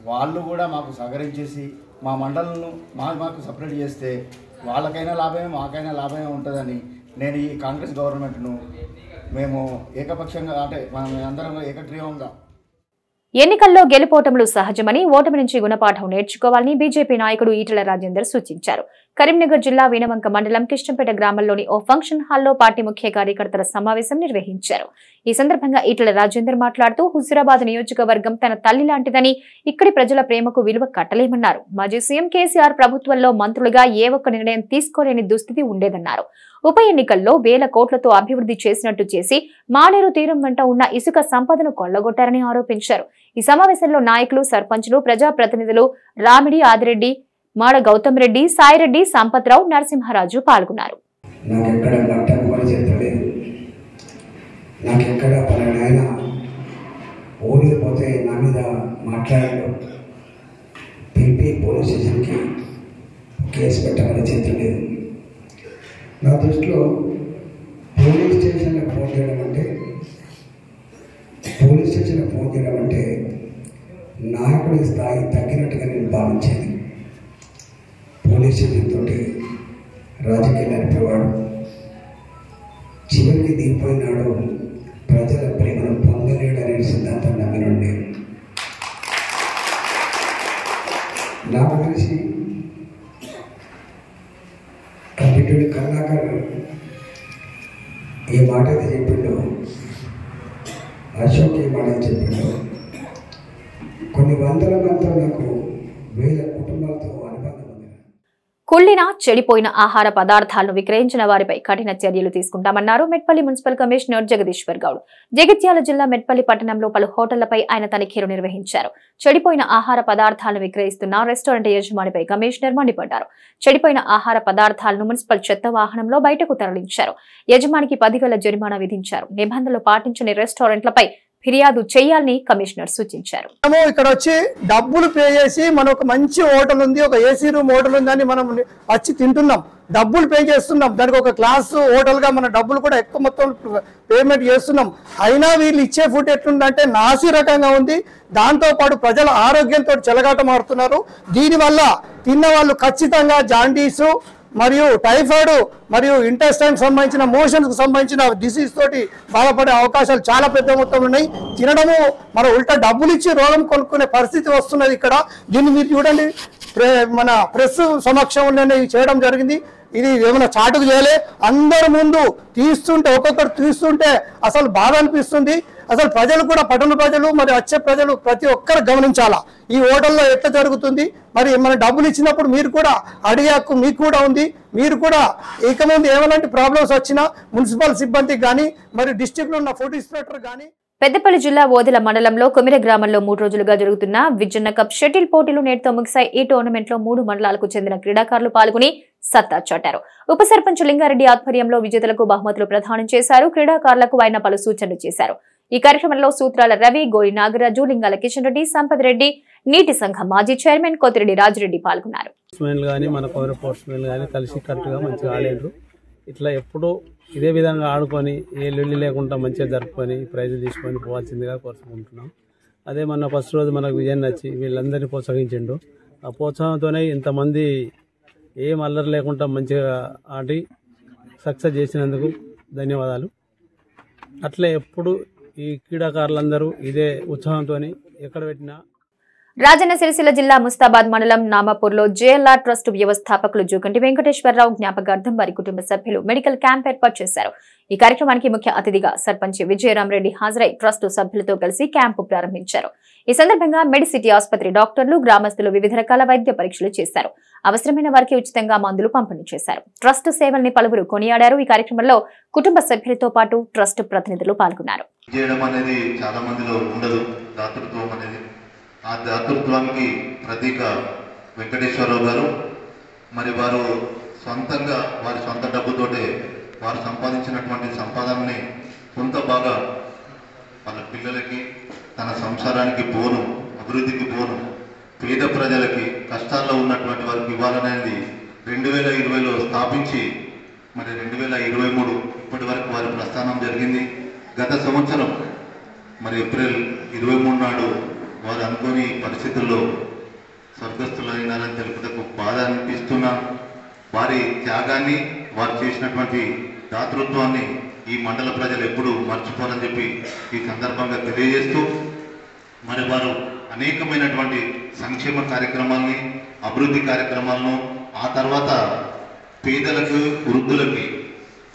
వాళ్ళు కూడా మాకు సహకరించేసి మా మండలను మాకు సపరేట్ చేస్తే వాళ్ళకైనా లాభమే మాకైనా లాభమే ఉంటుందని నేను ఈ కాంగ్రెస్ గవర్నమెంట్ను మేము ఏకపక్షంగా అంటే మనం అందరం ఏకగ్రీవంగా. ఎన్నికల్లో గెలుపోటములు సహజమని, ఓటమి నుంచి గుణపాఠం నేర్చుకోవాలని బీజేపీ నాయకుడు ఈటెల రాజేందర్ సూచించారు. కరీంనగర్ జిల్లా వీణవంక మండలం కిష్టంపేట గ్రామంలోని ఓ ఫంక్షన్ హాల్లో పార్టీ ముఖ్య కార్యకర్తల సమావేశం నిర్వహించారు. ఈ సందర్భంగా ఈటెల రాజేందర్ మాట్లాడుతూ హుజూరాబాద్ నియోజకవర్గం తన తల్లి లాంటిదని, ఇక్కడి ప్రజల ప్రేమకు విలువ కట్టలేమన్నారు. మాజీ సీఎం కేసీఆర్ ప్రభుత్వంలో మంత్రులుగా ఏ ఒక్క నిర్ణయం తీసుకోలేని దుస్థితి ఉండేదన్నారు. ఉప ఎన్నికల్లో వేల కోట్లతో అభివృద్ధి చేసినట్టు చేసి మానేరు తీరం వెంట ఉన్న ఇసుక సంపదను కొల్లగొట్టారని ఆరోపించారు. ఈ సమావేశంలో నాయకులు, సర్పంచులు, ప్రజాప్రతినిధులు రామిడి, ఆదిరెడ్డి, మాడ గౌతమ్ రెడ్డి, సాయిరెడ్డి, సంపత్రావు, నరసింహరాజు పాల్గొన్నారు. నా దృష్టిలో పోలీస్ స్టేషన్లో ఫోన్ చేయడం అంటే నాయకుడి స్థాయి తగ్గినట్టుగా నేను భావించేది. పోలీస్ స్టేషన్ తోటి రాజకీయాలు నడిపేవాడు, చివరికి దిగిపోయినాడు ప్రజల ప్రేమను పొందలేడనే సిద్ధాంతం నమ్మినండి. నాకు తెలిసి కమిటెడ్ కళాకారు ఏ మాట అయితే చెప్పిండో, అశోక్ ఏ మాట చెప్పిండో, కొన్ని వందల మందితో నాకు వేల కుటుంబాలతో అనుబంధం ఉంది. కుళ్లిన చెడిపోయిన ఆహార పదార్థాలను విక్రయించిన వారిపై కఠిన చర్యలు తీసుకుంటామన్నారు మెట్పల్లి మున్సిపల్ కమిషనర్ జగదీశ్వర్ గౌడ్. జగిత్యాల జిల్లా మెట్పల్లి పట్టణంలో పలు హోటళ్లపై ఆయన తనిఖీలు నిర్వహించారు. చెడిపోయిన ఆహార పదార్థాలను విక్రయిస్తున్న రెస్టారెంట్ యజమానిపై కమిషనర్ మండిపడ్డారు. చెడిపోయిన ఆహార పదార్థాలను మున్సిపల్ చెత్త వాహనంలో బయటకు తరలించారు. యజమానికి 10,000 జరిమానా విధించారు. నిబంధనలు పాటించని రెస్టారెంట్లపై ఫిర్యాదు చేయాలని కమిషనర్ సూచించారు. ఇక్కడ వచ్చి డబ్బులు పే చేసి మన ఒక మంచి హోటల్ ఉంది, ఒక ఏసీ రూమ్ హోటల్ ఉందని మనం వచ్చి తింటున్నాం, డబ్బులు పే చేస్తున్నాం, దానికి ఒక క్లాస్ హోటల్ గా మన డబ్బులు కూడా ఎక్కువ మొత్తం పేమెంట్ చేస్తున్నాం. అయినా వీళ్ళు ఇచ్చే ఫుడ్ ఎట్లుందంటే నాసి రకంగా ఉంది. దాంతో పాటు ప్రజల ఆరోగ్యంతో చెలగాటమాడుతున్నారు. దీనివల్ల తిన్న వాళ్ళు ఖచ్చితంగా జాండీసు మరియు టైఫాయిడ్ మరియు ఇంటెస్టైన్ సంబంధించిన మోషన్స్ కు సంబంధించిన డిసీజ్ తోటి బాధపడే అవకాశాలు చాలా పెద్ద మొత్తంలో ఉన్నాయి. తినడము మన ఉల్టా డబ్బులు ఇచ్చి రోగం కొనుక్కునే పరిస్థితి వస్తున్నది ఇక్కడ. దీన్ని మీరు చూడండి, మన ప్రెస్ సమక్షంలోనే చేయడం జరిగింది. ఇది ఏమైనా చాటుకు చేయలే, అందరి ముందు తీస్తుంటే ఒక్కొక్కరు తీస్తుంటే అసలు బాధ అనిపిస్తుంది. అసలు ప్రజలు కూడా, పట్టణ ప్రజలు మరి వచ్చే ప్రజలు ప్రతి ఒక్కరు గమనించాలా ఈ హోటల్లో ఎట్లా జరుగుతుంది. మరి మన డబ్బులు ఇచ్చినప్పుడు మీరు కూడా అడిగే హక్కు మీకు కూడా ఉంది. మీరు కూడా ఇక ముందు ఏమైనా ప్రాబ్లమ్స్ వచ్చినా మున్సిపల్ సిబ్బందికి కానీ మరి డిస్ట్రిక్ట్ లో ఉన్న ఫుడ్ ఇన్స్పెక్టర్ కానీ. పెద్దపల్లి జిల్లా ఓదెల మండలంలో కొమిర గ్రామంలో 3 రోజులుగా జరుగుతున్న విజన్న కప్ షటిల్ పోటీలు నేటితో ముగిశాయి. ఈ టోర్నమెంట్ లో 3 మండలాలకు చెందిన క్రీడాకారులు పాల్గొని సత్తా చాటారు. ఉప సర్పంచ్ లింగారెడ్డి ఆధ్వర్యంలో విజేతలకు బహుమతులు ప్రదానం చేశారు. క్రీడాకారులకు ఆయన పలు సూచనలు చేశారు. ఈ కార్యక్రమంలో సూత్రాల రవి, గోరి నాగరాజు, లింగాల కిషన్ రెడ్డి, సంపత్ రెడ్డి, నీటి సంఘం మాజీ చైర్మన్ కోతిరెడ్డి రాజిరెడ్డి పాల్గొన్నారు. కలిసి కట్టుగా మంచిగా ఆడారు. ఇట్లా ఎప్పుడూ ఇదే విధంగా ఆడుకొని ఏ లొల్లి లేకుండా మంచిగా జరుపుకొని ప్రైజులు తీసుకొని పోవాల్సిందిగా కోరుకుంటున్నాం. అదే మన ఫస్ట్ రోజు మనకు విజయం నచ్చి వీళ్ళందరినీ ప్రోత్సహించిండు. ఆ ప్రోత్సాహంతోనే ఇంతమంది ఏం అల్లరి లేకుండా మంచిగా ఆడి సక్సెస్ చేసినందుకు ధన్యవాదాలు. అట్లే ఎప్పుడు ఈ క్రీడాకారులందరూ ఇదే ఉత్సాహంతో ఎక్కడ పెట్టినా. రాజన్న సిరిసిల్ల జిల్లా ముస్తాబాద్ మండలం నామాపూర్లో జేఎల్ఆర్ ట్రస్ట్ వ్యవస్థాపకులు జోగంటి వెంకటేశ్వరరావు జ్ఞాపకార్థం వారి కుటుంబ సభ్యులు మెడికల్ క్యాంప్ ఏర్పాటు చేశారు. ఈ కార్యక్రమానికి ముఖ్య అతిథిగా సర్పంచ్ విజయరామరెడ్డి హాజరై ట్రస్ట్ సభ్యులతో కలిసి క్యాంపు ప్రారంభించారు. ఈ సందర్భంగా మెడిసిటీ ఆసుపత్రి డాక్టర్లు, గ్రామస్తులు వివిధ రకాల వైద్య పరీక్షలు చేశారు. అవసరమైన వారికి ఉచితంగా మందులు పంపిణీ చేశారు. ట్రస్ట్ సేవల్ని పలువురు కొనియాడారు. ఈ కార్యక్రమంలో కుటుంబ సభ్యులతో పాటు ట్రస్ట్ ప్రతినిధులు పాల్గొన్నారు. ఆ దాతృత్వానికి ప్రతీక వెంకటేశ్వరరావు గారు. మరి వారు సొంతంగా వారి సొంత డబ్బుతోటే వారు సంపాదించినటువంటి సంపాదనని కొంత బాగా వాళ్ళ పిల్లలకి, తన సంసారానికి పోను, అభివృద్ధికి పోను, పేద ప్రజలకి, కష్టాల్లో ఉన్నటువంటి వారికి ఇవ్వాలనేది 2020లో స్థాపించి మరి 2023 ఇప్పటి వరకు వారి ప్రస్థానం జరిగింది. గత సంవత్సరం మరి ఏప్రిల్ 23 నాడు వారు అనుకోని పరిస్థితుల్లో స్వర్గస్థులైనారని తెలుపుటకు బాధ అనిపిస్తున్న వారి త్యాగాన్ని, వారు చేసినటువంటి దాతృత్వాన్ని ఈ మండల ప్రజలు ఎప్పుడూ మర్చిపోరని చెప్పి ఈ సందర్భంగా తెలియజేస్తూ, మరి వారు అనేకమైనటువంటి సంక్షేమ కార్యక్రమాల్ని, అభివృద్ధి కార్యక్రమాలను, ఆ తర్వాత పేదలకు, వృద్ధులకి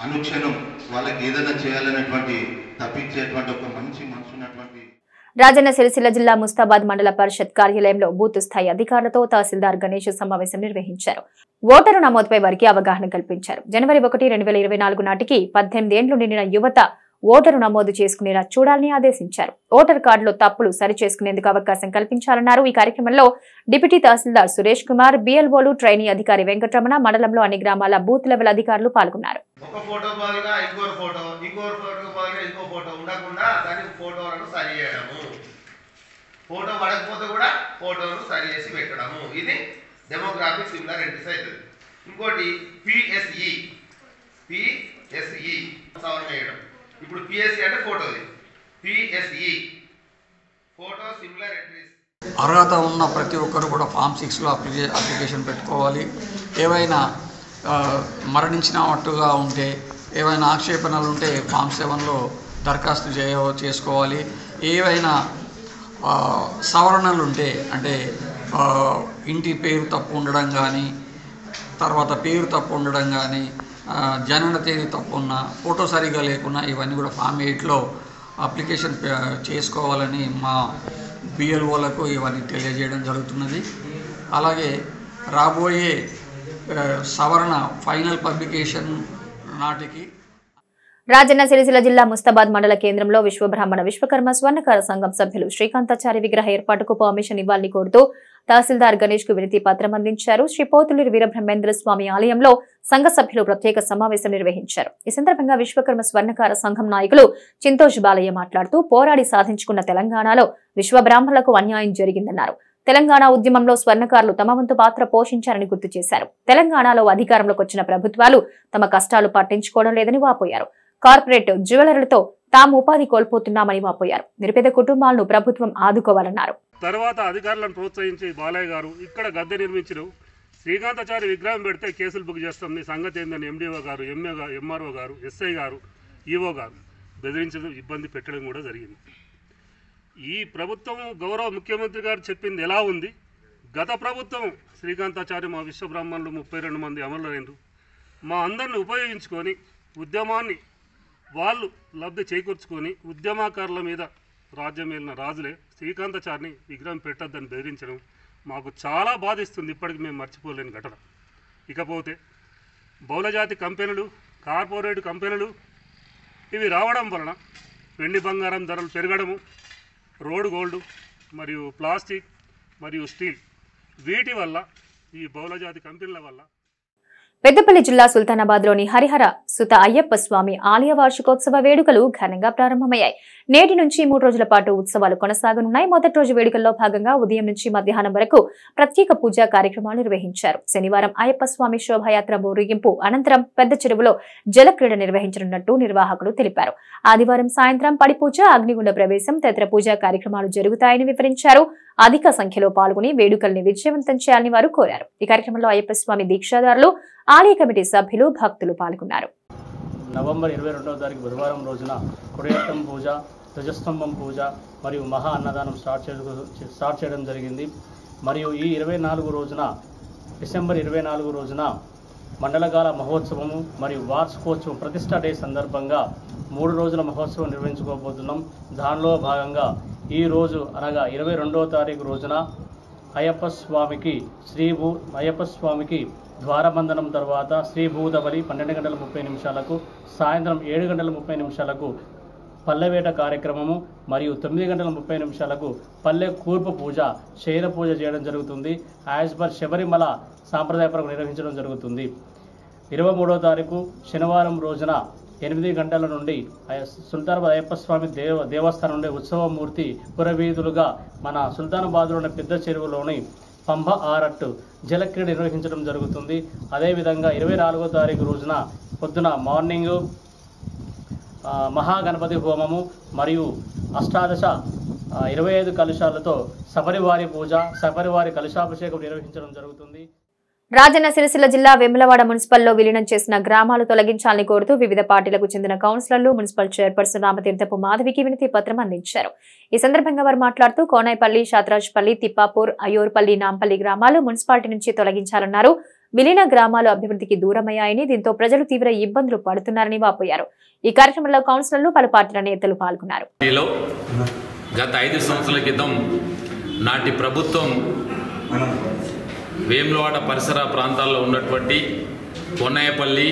అనుక్షణం వాళ్ళకి ఏదైనా చేయాలనేటువంటి తప్పించేటువంటి ఒక మంచి మనసు ఉన్నటువంటి. రాజన్న సిరిసిల్ల జిల్లా ముస్తాబాద్ మండల పరిషత్ కార్యాలయంలో బూత్ స్థాయి అధికారులతో తహసీల్దార్ గణేష్ సమావేశం నిర్వహించారు. ఓటరు నమోదుపై వారికి అవగాహన కల్పించారు. జనవరి 1, 2024 నాటికి 18 ఏండ్లు నిండిన యువత ఓటరు నమోదు చేసుకునేలా చూడాలని ఆదేశించారు. ఓటర్ కార్డులో తప్పులు సరిచేసుకునేందుకు అవకాశం కల్పించాలన్నారు. ఈ కార్యక్రమంలో డిప్యూటీ తహసీల్దార్ సురేష్ కుమార్, బిఎల్ఓలు, ట్రైనీ అధికారి వెంకటరమణ, మండలంలో అన్ని గ్రామాల బూత్ లెవెల్ అధికారులు పాల్గొన్నారు. ఫోటో పడకపోతే కూడా ఫోటోను సరి చేసి పెట్టడము, ఇది డెమోగ్రాఫిక్ సిమిలర్ ఎంట్రీస్ అవుతుంది. ఇంకోటి పిఎస్ఈ సవరణ చేయడం. ఇప్పుడు పిఎస్ఈ అంటే ఫోటోది, పిఎస్ఈ ఫోటో సిమిలర్ ఎంట్రీస్. అర్హత ఉన్న ప్రతి ఒక్కరు కూడా ఫామ్ 6లో అప్లికేషన్ పెట్టుకోవాలి. ఏవైనా మరణించినట్టుగా ఉంటే, ఏవైనా ఆక్షేపణలు ఉంటే ఫామ్ 7లో దరఖాస్తు చేసుకోవాలి. ఏవైనా సవరణలు ఉంటే, అంటే ఇంటి పేరు తప్పు ఉండడం కానీ, తర్వాత పేరు తప్పు ఉండడం కానీ, జనన తేదీ తప్పు ఉన్నా, ఫోటో సరిగా లేకున్నా, ఇవన్నీ కూడా ఫామ్ 8లో అప్లికేషన్ చేసుకోవాలని మా బిఎల్ఓలకు ఇవన్నీ తెలియజేయడం జరుగుతున్నది. అలాగే రాబోయే సవరణ ఫైనల్ పబ్లికేషన్ నాటికి రాజన్న సిరిసిల్ల జిల్లా ముస్తాబాద్ మండల కేంద్రంలో విశ్వబ్రాహ్మణ విశ్వకర్మ స్వర్ణకార సంఘం సభ్యులు శ్రీకాంతాచారి విగ్రహ ఏర్పాటుకు పర్మిషన్ ఇవ్వాలని కోరుతూ తహసీల్దార్ గణేష్ కు వినతి పత్రం అందించారు. శ్రీ పోతులూరి వీరబ్రహ్మేంద్ర స్వామి ఆలయంలో సంఘ సభ్యులు ప్రత్యేక సమావేశం నిర్వహించారు. ఈ సందర్భంగా విశ్వకర్మ స్వర్ణకార సంఘం నాయకులు చింతోష్ బాలయ్య మాట్లాడుతూ పోరాడి సాధించుకున్న తెలంగాణలో విశ్వబ్రాహ్మణులకు అన్యాయం జరిగిందన్నారు. తెలంగాణ ఉద్యమంలో స్వర్ణకారులు తమ వంతు పాత్ర పోషించారని గుర్తు చేశారు. తెలంగాణలో అధికారంలోకి వచ్చిన ప్రభుత్వాలు తమ కష్టాలు పట్టించుకోవడం లేదని వాపోయారు. కార్పొరేట్ జ్యువెలర్లతో తాము ఉపాధి కోల్పోతున్నామని వాపోయారు. నిరుపేద కుటుంబాలను ప్రభుత్వం ఆదుకోవాలన్నారు. తర్వాత అధికారులను ప్రోత్సహించి బాలయ్య గారు ఇక్కడ గద్దె నిర్మించిన శ్రీకాంతాచారి విగ్రహం పెడితే కేసులు బుక్ చేస్తాం, మీ సంగతి ఏందని ఎండిఓ గారు, ఎంఆర్ఓ గారు, ఎస్ఐ గారు, ఈఓ గారు బెదిరించడం, ఇబ్బంది పెట్టడం కూడా జరిగింది. ఈ ప్రభుత్వం గౌరవ ముఖ్యమంత్రి గారు చెప్పింది ఎలా ఉంది? గత ప్రభుత్వం శ్రీకాంతాచారి మా విశ్వబ్రాహ్మణులు 32 మంది అమరులైనరు. మా అందరిని ఉపయోగించుకొని ఉద్యమాన్ని వాళ్ళు లబ్ధి చేకూర్చుకొని ఉద్యమకారుల మీద రాజ్యం వెళ్ళిన రాజులే శ్రీకాంతాచారిని విగ్రహం పెట్టొద్దని బెదిరించడం మాకు చాలా బాధిస్తుంది. ఇప్పటికి మేము మర్చిపోలేని ఘటన. ఇకపోతే బహుళజాతి కంపెనీలు, కార్పొరేట్ కంపెనీలు ఇవి రావడం వలన వెండి బంగారం ధరలు పెరగడము, రోడ్ గోల్డ్ మరియు ప్లాస్టిక్ మరియు స్టీల్ వీటి వల్ల, ఈ బహుళజాతి కంపెనీల వల్ల పెద్దపల్లి జిల్లా సుల్తానాబాద్ లోని హరిహర సుత అయ్యప్ప స్వామి ఆలయ వార్షికోత్సవ వేడుకలు ఘనంగా ప్రారంభమయ్యాయి. నేటి నుంచి 3 రోజుల పాటు ఉత్సవాలు కొనసాగనున్నాయి. మొదటి రోజు వేడుకల్లో భాగంగా ఉదయం నుంచి మధ్యాహ్నం వరకు ప్రత్యేక పూజా కార్యక్రమాలు నిర్వహించారు. శనివారం అయ్యప్ప స్వామి శోభాయాత్ర ఊరేగింపు అనంతరం పెద్ద చెరువులో జలక్రీడ నిర్వహించనున్నట్టు నిర్వాహకులు తెలిపారు. ఆదివారం సాయంత్రం పడిపూజ, అగ్నిగుండ ప్రవేశం తదితర పూజా కార్యక్రమాలు జరుగుతాయని వివరించారు. అధిక సంఖ్యలో పాల్గొని వేడుకల్ని విజయవంతం చేయాలని వారు కోరారు. ఈ కార్యక్రమంలో అయ్యప్ప స్వామి దీక్షాదారులు, ఆలయ కమిటీ సభ్యులు, భక్తులు పాల్గొన్నారు. నవంబర్ 22వ తారీఖు బుధవారం రోజున కొడియట్టం పూజ, ధ్వజస్తంభం పూజ మరియు మహా అన్నదానం స్టార్ట్ చేయడం జరిగింది. మరియు ఈ 24 రోజున డిసెంబర్ 24 రోజున మండలకాల మహోత్సవము మరియు వార్షికోత్సవం ప్రతిష్ఠా డే సందర్భంగా 3 రోజుల మహోత్సవం నిర్వహించుకోబోతున్నాం. దానిలో భాగంగా ఈ రోజు అనగా 22వ తారీఖు రోజున అయ్యప్ప స్వామికి ద్వారబంధనం తర్వాత శ్రీభూతబలి 12 గంటల 30 నిమిషాలకు, సాయంత్రం 7 గంటల 30 నిమిషాలకు పల్లెవేట కార్యక్రమము మరియు 9 గంటల 30 నిమిషాలకు పల్లె కూర్పు పూజ, శయన పూజ చేయడం జరుగుతుంది. యాజ్ పర్ శబరిమల సాంప్రదాయపరంగా నిర్వహించడం జరుగుతుంది. 23వ తారీఖు శనివారం రోజున 8 గంటల నుండి సుల్తానాబాద్ అయ్యప్ప స్వామి దేవస్థానం నుండి ఉత్సవమూర్తి పురవీధులుగా మన సుల్తానాబాద్లోని పెద్ద చెరువులోని పంబ ఆరట్టు జలక్రీడ నిర్వహించడం జరుగుతుంది. అదేవిధంగా 24వ తారీఖు రోజున పొద్దున మార్నింగ్ మహాగణపతి హోమము మరియు అష్టాదశ 25 కలశాలతో సపరివారి పూజ, సపరివారి కలశాభిషేకం నిర్వహించడం జరుగుతుంది. రాజన్న సిరిసిల్ల జిల్లా వేములవాడ మున్సిపల్లో విలీనం చేసిన గ్రామాలు తొలగించాలని కోరుతూ వివిధ పార్టీలకు చెందిన కౌన్సిలర్లు మున్సిపల్ చైర్పర్సన్ రామతీర్థపు మాధవికి వినతి పత్రం అందించారు. ఈ సందర్భంగా వారు మాట్లాడుతూ కోనాయిపల్లి, శాతరాజ్పల్లి, తిప్పాపూర్, అయ్యోర్పల్లి, నాంపల్లి గ్రామాలు మున్సిపాలిటీ నుంచి తొలగించాలన్నారు. విలీన గ్రామాలు అభివృద్ధికి దూరమయ్యాయని, దీంతో ప్రజలు తీవ్ర ఇబ్బందులు పడుతున్నారని వాపోయారు. ఈ కార్యక్రమంలో కౌన్సిలర్లు, పలు పార్టీల నేతలు పాల్గొన్నారు. గత 5 సంవత్సరాల క్రితం నాటి ప్రభుత్వం వేములవాడ పరిసర ప్రాంతాల్లో ఉన్నటువంటి కొన్నాయపల్లి,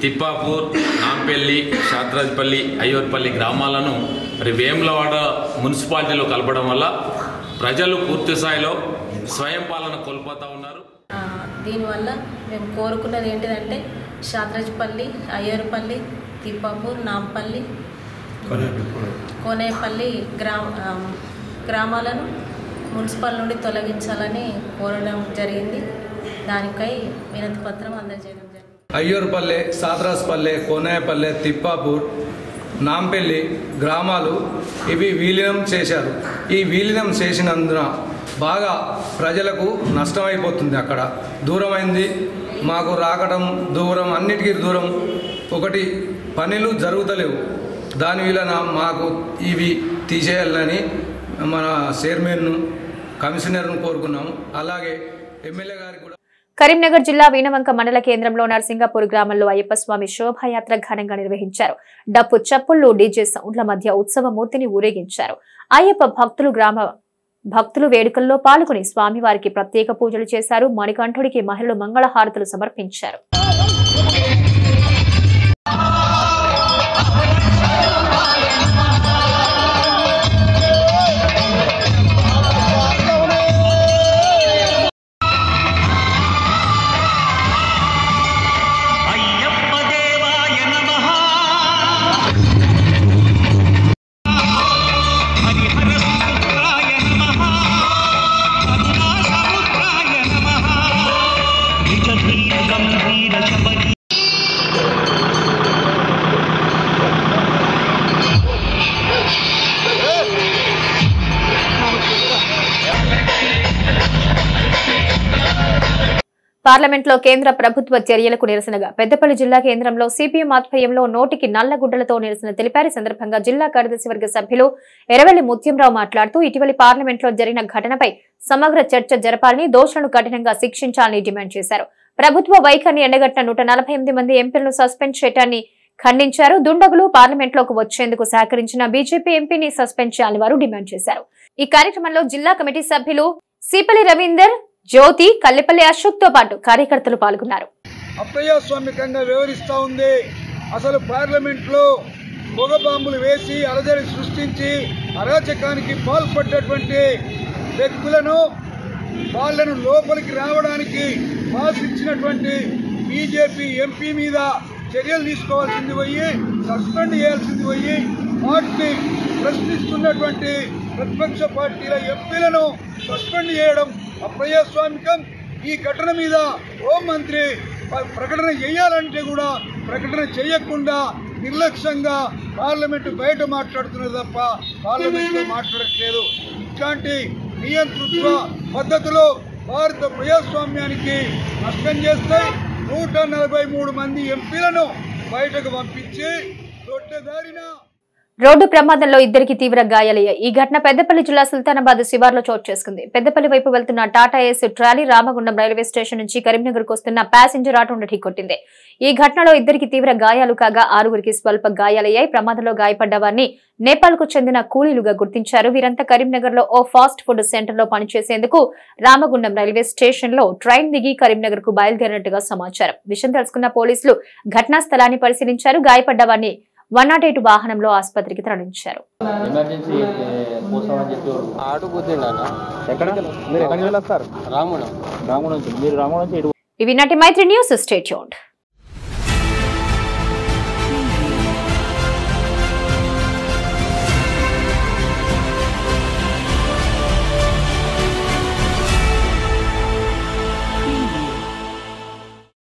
తిప్పాపూర్, నాంపల్లి, శాతరాజ్పల్లి, అయ్యోర్పల్లి గ్రామాలను మరి వేములవాడ మున్సిపాలిటీలో కలపడం వల్ల ప్రజలు పూర్తి స్థాయిలో స్వయం పాలన కోల్పోతూ ఉన్నారు. దీనివల్ల మేము కోరుకున్నది ఏంటిదంటే శాతరాజ్పల్లి, అయ్యోర్పల్లి, తిప్పాపూర్, నాంపల్లి, కోనేపల్లి గ్రామాలను మున్సిపల్ నుండి తొలగించాలని కోరడం జరిగింది. దానికై వినతి పత్రం అందజేయడం జరిగింది. అయ్యూర్పల్లె, సాత్రాస్పల్లె, కోనాయపల్లె, తిప్పాపూర్, నాంపల్లి గ్రామాలు ఇవి విలీనం చేశారు. ఈ విలీనం చేసినందున బాగా ప్రజలకు నష్టమైపోతుంది. అక్కడ దూరమైంది, మాకు రాకడం దూరం, అన్నిటికీ దూరం. ఒకటి పనులు జరుగుతలేవు. దాని వలన మాకు ఇవి తీసేయాలని మన చైర్మన్ను, కమిషనర్ను కోరుకున్నాము. అలాగే ఎమ్మెల్యే గారికి కూడా. కరీంనగర్ జిల్లా వీణవంక మండల కేంద్రంలో నర్సింగాపూర్ గ్రామంలో అయ్యప్ప స్వామి శోభాయాత్ర ఘనంగా నిర్వహించారు. డప్పు చప్పుళ్లు, డీజే సౌండ్ల మధ్య ఉత్సవ మూర్తిని ఊరేగించారు. అయ్యప్ప భక్తులు గ్రామ భక్తులు వేడుకల్లో పాల్గొని స్వామివారికి ప్రత్యేక పూజలు చేశారు. మణికంఠుడికి మహిళలు మంగళహారతులు సమర్పించారు. పార్లమెంట్లో కేంద్ర ప్రభుత్వ చర్యలకు నిరసనగా పెద్దపల్లి జిల్లా కేంద్రంలో సిపిఎం ఆధ్వర్యంలో నోటికి నల్లగుడ్డలతో నిరసన తెలిపారు. సందర్భంగా జిల్లా కార్యదర్శి వర్గ సభ్యులు ఎర్రవెల్లి ముత్యంరావు మాట్లాడుతూ ఇటీవలి పార్లమెంట్లో జరిగిన ఘటనపై సమగ్ర చర్చ జరపాలని, దోషులను కఠినంగా శిక్షించాలని డిమాండ్ చేశారు. ప్రభుత్వ వైఖరిని ఎండగట్టిన 148 మంది ఎంపీలను సస్పెండ్ చేయడాన్ని ఖండించారు. దుండగులు పార్లమెంట్లోకి వచ్చేందుకు సహకరించిన బీజేపీ ఎంపీని సస్పెండ్ చేయాలని వారు డిమాండ్ చేశారు. ఈ కార్యక్రమంలో జిల్లా కమిటీ సభ్యులు సిపలి రవీందర్, జ్యోతి, కల్లెపల్లి అశోక్ తో పాటు కార్యకర్తలు పాల్గొన్నారు. అప్రజాస్వామికంగా వ్యవహరిస్తా ఉంది. అసలు పార్లమెంట్ లో పొగ బాంబులు వేసి అలజడి సృష్టించి అరాచకానికి పాల్పడ్డటువంటి వ్యక్తులను వాళ్ళను లోపలికి రావడానికి పాస్ ఇచ్చినటువంటి బీజేపీ ఎంపీ మీద చర్యలు తీసుకోవాల్సింది పోయి సస్పెండ్ చేయాల్సింది పోయి వాటిని ప్రశ్నిస్తున్నటువంటి ప్రతిపక్ష పార్టీల ఎంపీలను సస్పెండ్ చేయడం అప్రజాస్వామికం. ఈ ఘటన మీద హోంమంత్రి ప్రకటన చేయాలంటే కూడా ప్రకటన చేయకుండా నిర్లక్ష్యంగా పార్లమెంటు బయట మాట్లాడుతున్నారు తప్ప పార్లమెంట్లో మాట్లాడట్లేదు. ఇట్లాంటి నియంతృత్వ పద్ధతిలో భారత ప్రజాస్వామ్యానికి నష్టం చేస్తే 143 మంది ఎంపీలను బయటకు పంపించి దొడ్డదారిన రోడ్డు ప్రమాదంలో ఇద్దరికి తీవ్ర గాయాలయ్యాయి. ఈ ఘటన పెద్దపల్లి జిల్లా సుల్తానాబాద్ శివార్లో చోటు చేసుకుంది. పెద్దపల్లి వైపు వెళ్తున్న టాటా ఏస్ ట్రాలీ రామగుండం రైల్వే స్టేషన్ నుంచి కరీంనగర్ కు వస్తున్న ప్యాసింజర్ ఆటోను ఢీకొట్టింది. ఈ ఘటనలో ఇద్దరికి తీవ్ర గాయాలు కాగా 6గురికి స్వల్ప గాయాలయ్యాయి. ప్రమాదంలో గాయపడ్డ వారిని నేపాల్ కు చెందిన కూలీలుగా గుర్తించారు. వీరంతా కరీంనగర్ లో ఓ ఫాస్ట్ ఫుడ్ సెంటర్ లో పనిచేసేందుకు రామగుండం రైల్వే స్టేషన్ లో ట్రైన్ దిగి కరీంనగర్ కు బయలుదేరినట్టుగా సమాచారం. విషయం తెలుసుకున్న పోలీసులు ఘటనా స్థలాన్ని పరిశీలించారు. గాయపడ్డ వారిని 108 వాహనంలో ఆసుపత్రికి తరలించారు. ఇవి నాటి మైత్రి న్యూస్. Stay tuned.